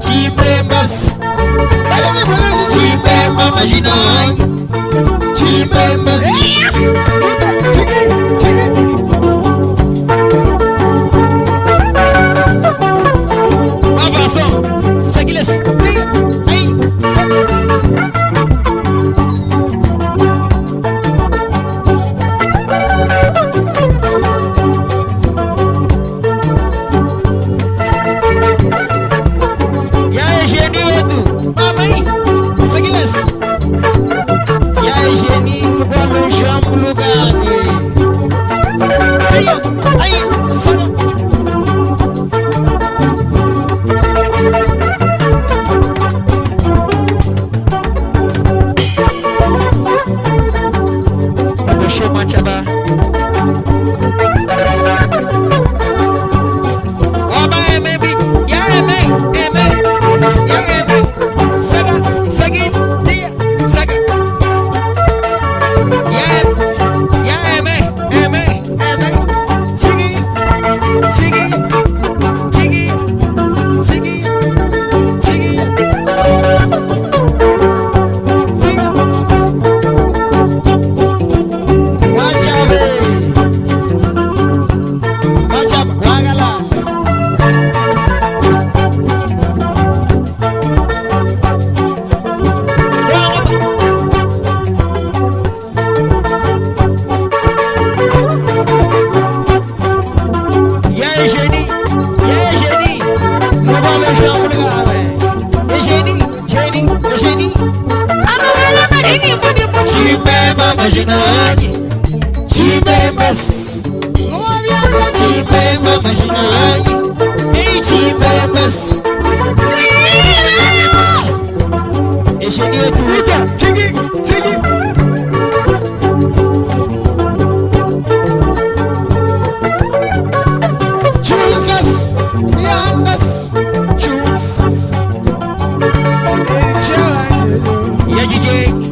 Chimbembas. Chimbemba Majinai. Chimbembas. Abração. Seguiles. Chimbembas. Chimbemba Majinai. Chimbembas. Engenheiro tudo. Segui. Jesus. Yandas. E a DJ?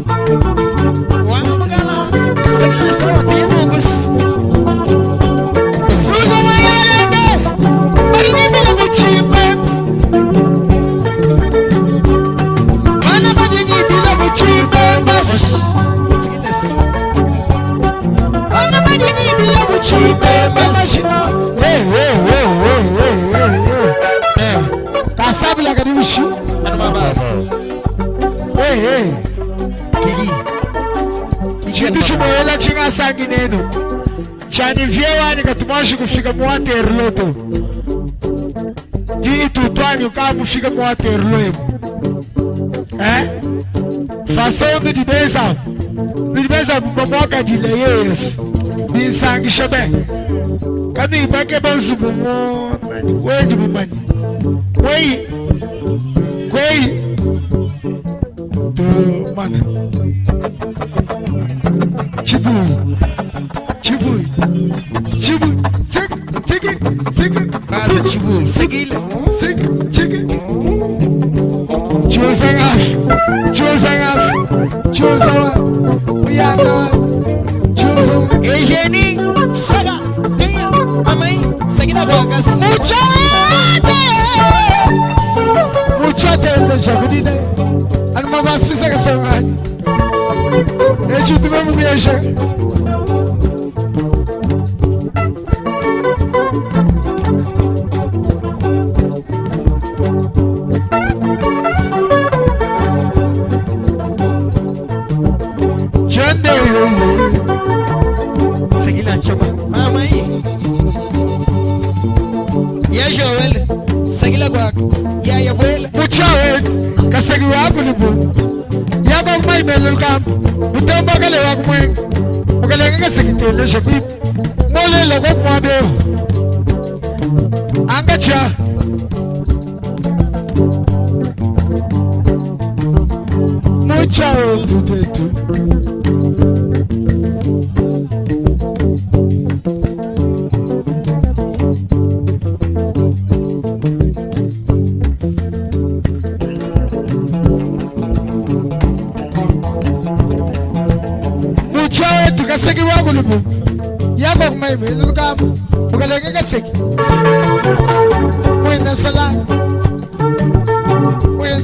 Kitu chimoela chinga sangi neno chani vyewani katumashi kufika mwaterlo to jini tutwanyu kama mufika mwaterlo faso ndibeza mbamwaka jilayes binsangi shabe kani ibake bansu bumo wenji bumani kwei to mana Chibu,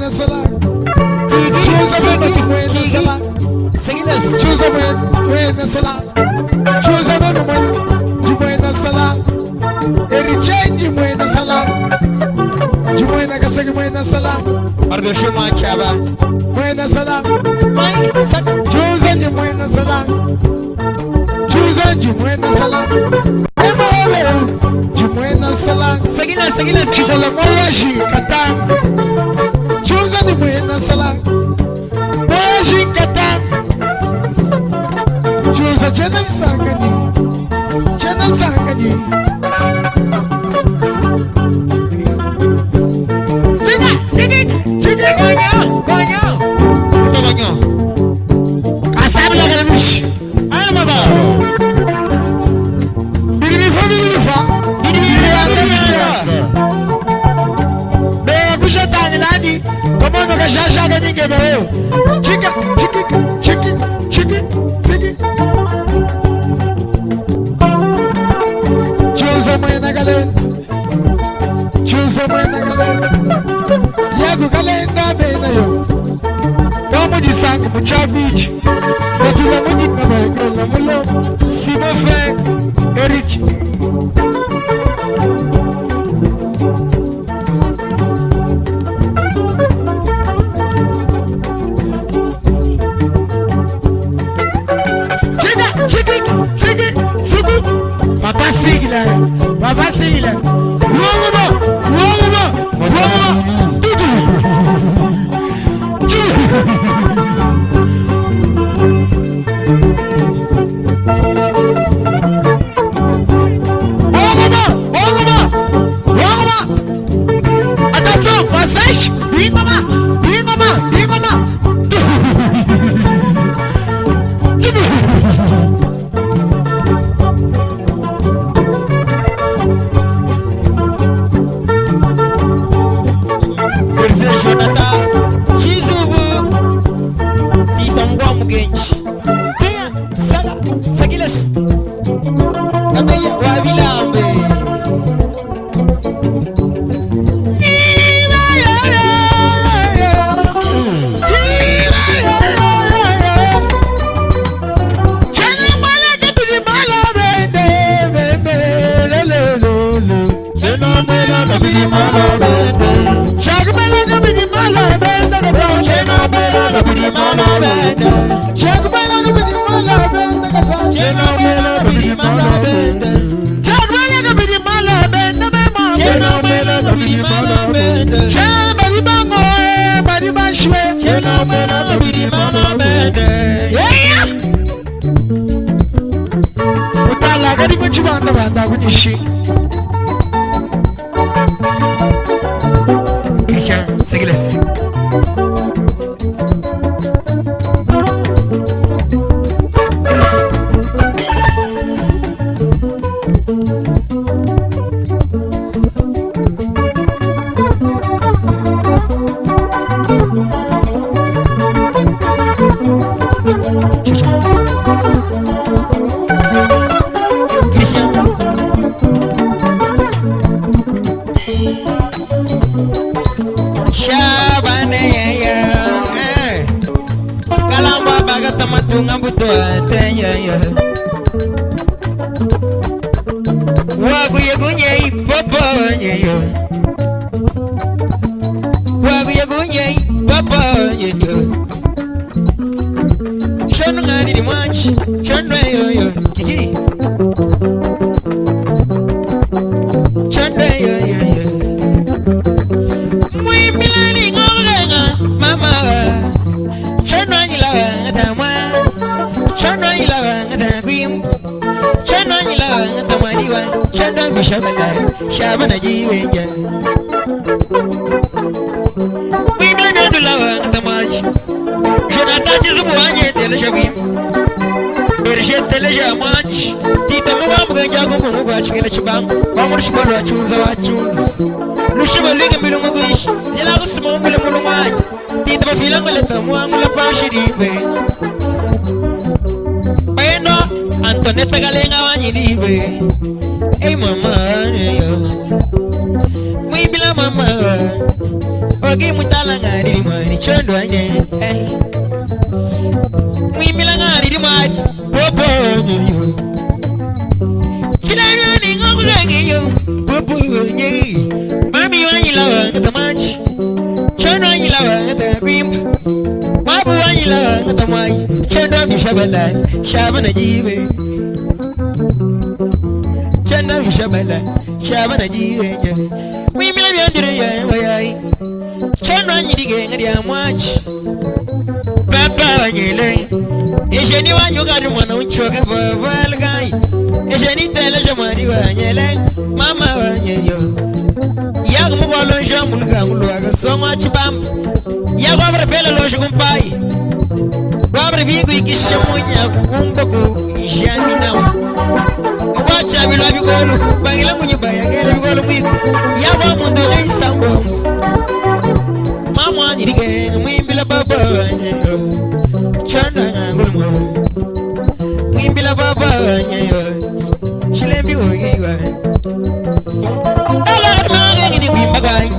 mwena sala. Chuza mwena mwena sala. Chuza mwena sala. Chuza mwena sala. Eri change mwena sala. Jumwena kasagi mwena sala. Ardoshe machaba. Mwena sala. Chuza mwena sala. Chuza mwena sala. Jumwena sala. Seguila. Chikola moyashi katang. Chuza ni mwena sala. Moyashi katang. Chuza chena sangani. Chena sangani. Tonyo. Asabla kalamush. Alma ba. Biri fa. Be kushatani nani? Komono kashasha ganinge bayo. Chiki. Chuza mwena galen. Yago kalenda bena yo. Vamos de sangue, muchabichi. Betula mudi na baikela mulo. Simo fe Erich. Chiki. Papa sigila. Ruanguma. Atenção, vocês! Vem mamar! Christian, seguiles. Shabana jiweja Wibla nadulawa natamaji Jonathan chizubuanye teleshabim Bershe teleshamaji Tita muga muganja gumu mubachikele chibangu Wamurishibalo wachunza Lushibalinga milungu guish Zila kusumo mbile mulungaji Tita bafilanga leta muangula pashiribe Bayendo Antoneta galenga wanyilibe Hey mama, muy bila mama, Ogi mutala ngari di mani chondo anye. Mwimila ngari di mani popo yo. Chilanya ni ngokulengi yo popo nye. Mami wanyi lawa ngata manchi. Chondo wanyi lawa ngata kwimba. Mabu wanyi lawa ngata mwayi. Chondo mi shabala shabana jiwe. Chondo mi shabala shabana jiwe. Mwimila byandire ya wayayi. Chondo nyirige ngari amwachi Papa wanyele Ejeni wanyugari mwana unchoka babalgai Ejeni tele jamari wanyele Mama wanyeyo Yagu mugwalo njamuluga nguluwaga Songwa chibamba Yagu wabra pele loshi kumpai Wabra bigu ikisha munya Kumbaku ishaminamu Mugwacha bilwa bigolu Bangila munyibaya gele bigolu mwigu Yagu mundoga isambo Mama nyirige mwimbila baba wanyeyo Chanda ngulmo mwimbila baba wanyeyo Chilembi wogiwa Ala mange ngini mwimbagai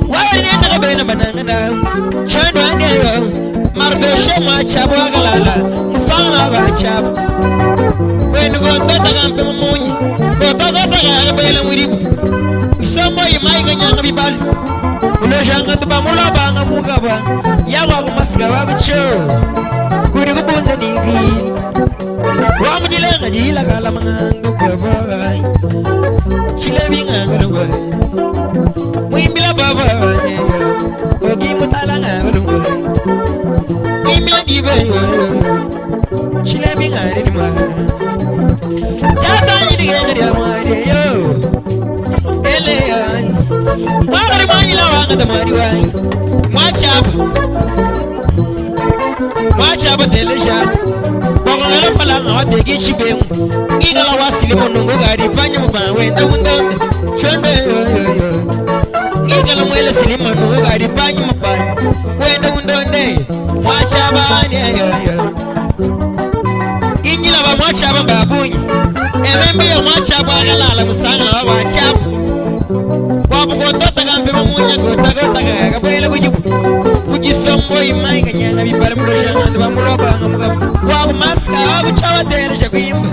Wawari nenda kabena banangana Chanda wanyeyo Mardoshe machabu wagalala Musana wachabu Kwenu gotota kampe mamunyi Gotota kagabela mwiribu Somo imai kanyanga bibali Ulojanga tuba mula banga mugaba Yawa kumasika wakucho Kuri kubunda nigi Wamu nilenga jila kala mangandu baba Chile binga gulungwa Mwimbila baba wanyeyo Ogi mutalanga gulungwa Mwimbila diba Chile binga ridima Jata nyidigenga diamari yo Magari mangi la wanga tamari wai Mwachaba telesha Bongo ngala falanga wate gichi bengu Ngiga la wasili monungo gari Panya mba wenda undonde Chonde Ngiga la mwele silima nungo gari Panya mba wenda undonde Mwachaba Ingila ba mwachaba mbabunyi Emembe ya mwachaba agalala musanga la wachaba Wabu kotota kampe mamunya kota kabwele kujisombo imai kanyanga bibara mloshanga ndibamulobanga mugabu Wabu maska wabu chawa teresha kuimba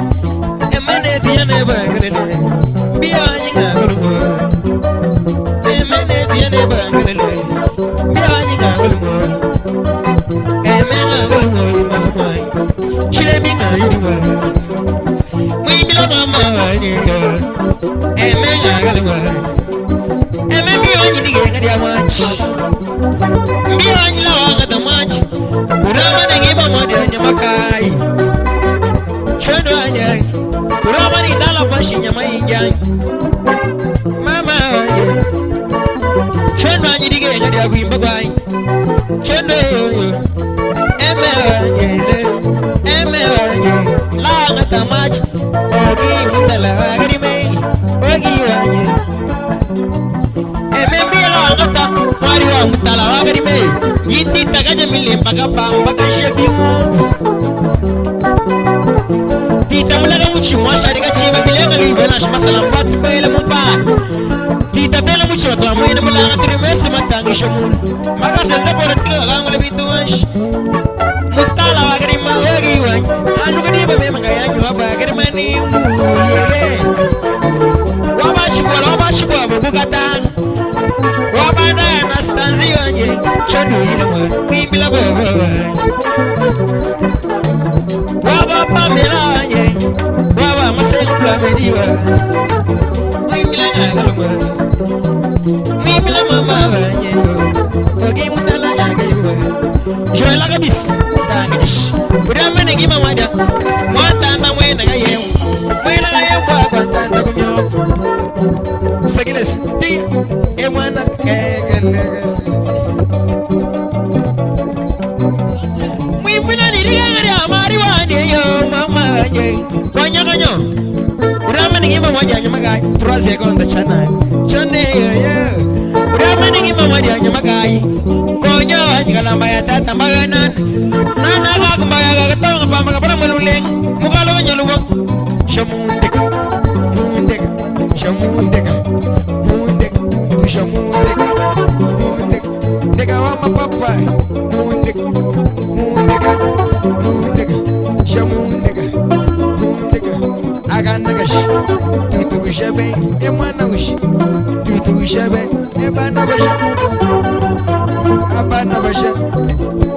Emane tiyane bangalele Biya nyinga gulmo Emane tiyane bangalele Biya nyinga gulmo Emane gulmo mamai Chile binga yiriwa Mwibila mama wanyega Emane gulmo Mbiyo la wanga da maji Urama na ngiba mwadi anyamakai Chondo anyai Urama ni dala bashi nyama injai Mama wanye Chondo anyidige ngadi aguimba kwai Chondo yoyo Eme wanye La wanga da maji Ogi mundala wagari mei Ogi wanye Ngata mari wa mutala wagari me jiti tagaja mille mpaka pamba kashebi tita mulaga muchi mwashari kachiba bilenga libana shmasala mpati kwa ile mpa tita tela muchi watla mwene mulanga trimesi matangi shamul maga senza politika gango le bituansh mutala wagari ma wagi wany anu kadi ba me manga yanyu ba wagari mani yele wabashi bwa bukatan Wabana Anastanzi wanye Chondo yilama Mwimbila baba Waba Pamela wanye Waba Masekula mediwa Mwimbila ngagaluma Mwimbila mama wanye Ogi mutala ngagaliwa Joela kabis Tangidish Udamene gima wada Mwatanda mwena gayewu Mwena gayewu kwa tanda kumyoku Sagiles Di Emwana Mwimbina nirigangari amari wani yo mama ye Konya konyo Urama ningima mwaja nyamagai Turase konda chana Chone yo Urama ningima mwaja nyamagai Konyo Nyikalamba ya tata mbaganan Nana kaka mbaga kakatonga pamba kapara maluleng Mukalo nyaluwang Shamundeka Mundeka Shamundeka Mundeka fai mundega mundega mundega shamundega mundega aganaga tutu shabe e mwana ushi tutu shabe e bana basha abana basha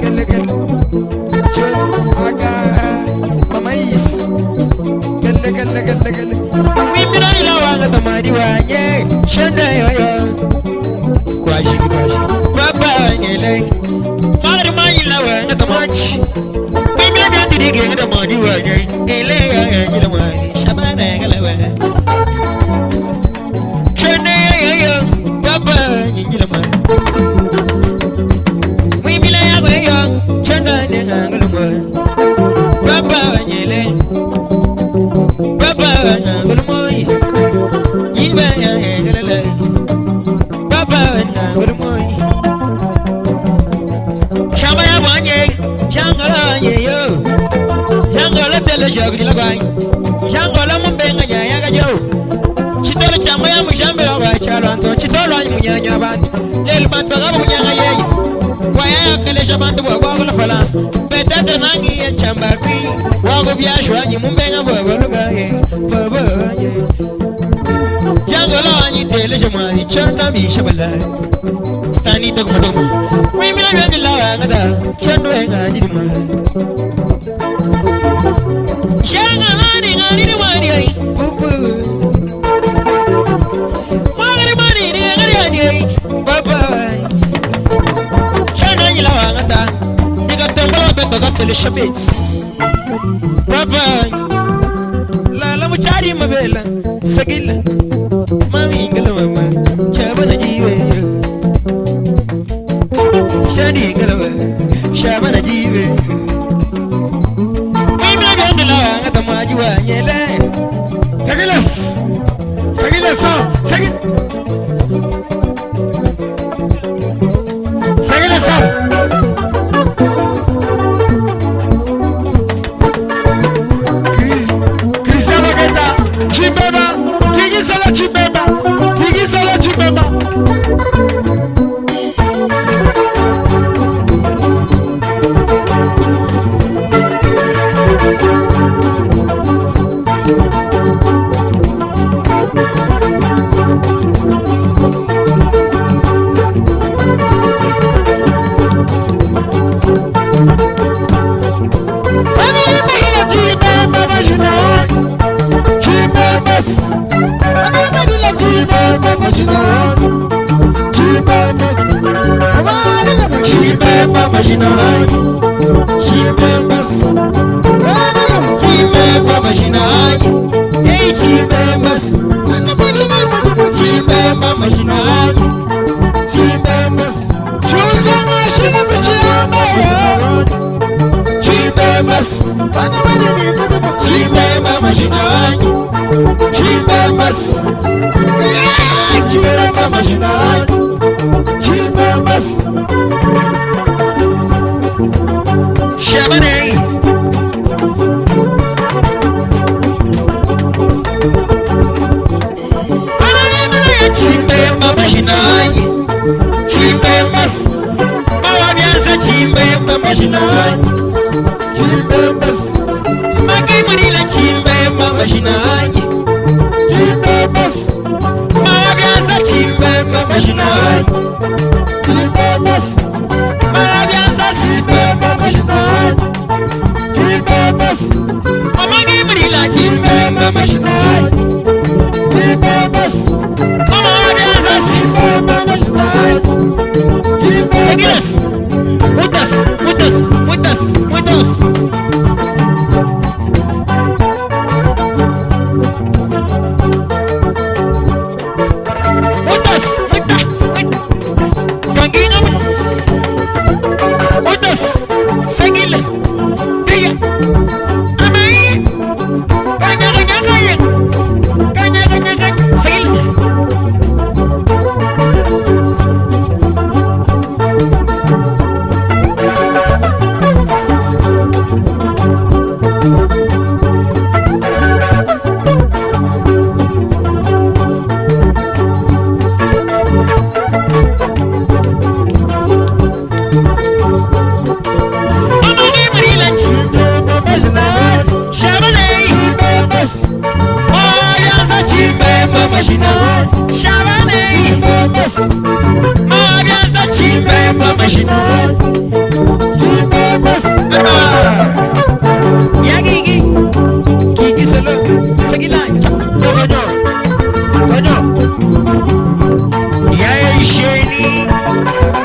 kele kele chon aga mamais kele kele kele kele mimira ila wanga tamari wanye shanda yoyo kwashi kwashi baba ngele magari mayila wanga tamachi mimira gandiri ge tamari wanye ele ya jila wanye shabana ngelewe shanda yoyo baba ngila wanye mimila ya yoyo shanda ngelewe baba ngele baba ngulmoy jiba ya ngelele baba ngulmoy chama ya banye changala yeyo changala tele shagri lagay changala mumbenga ya gajo chitolo chama ya mushambe la chalo anto chitolo ani munyanya bantu lel bantu gabo munyanya yeyo kwaya kale shabantu bwa la falas betata nangi ya chamba kwi wago biashwa ni mumbenga bwa lugaye baba ye jangala ni tele shama ni chanda bi shabala stani to kodo we mina be la ngada chando nga ni ma shanga ni ngani ni wani ai pupu magari mani ni ngari ai baba chanda ni la ngada diga tembala be to gasel shabits baba la muchari mabela sagila mami ngala mama chabana jiwe shadi ngala shabana jiwe mimi ngala ngata majiwa nyele sagila so sagila so Chibeba, kigi sala chibeba, kigi sala chibeba.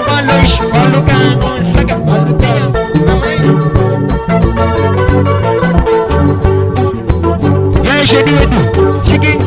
Walush, walugango, saga, walutia, amai. Ya shedi wetu, chiki.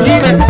Give it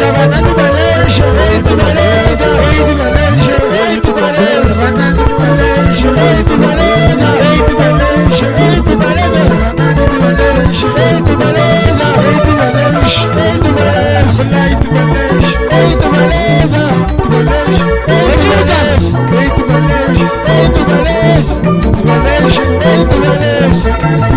Shabana de Malaysia, eita beleza, eita Malaysia, eita beleza, Shabana de Malaysia, eita beleza, eita Malaysia, eita beleza, Shabana de Malaysia, eita beleza, eita Malaysia, eita beleza, eita Malaysia, eita beleza, Malaysia, eita beleza, eita Malaysia, eita beleza, Malaysia, eita beleza.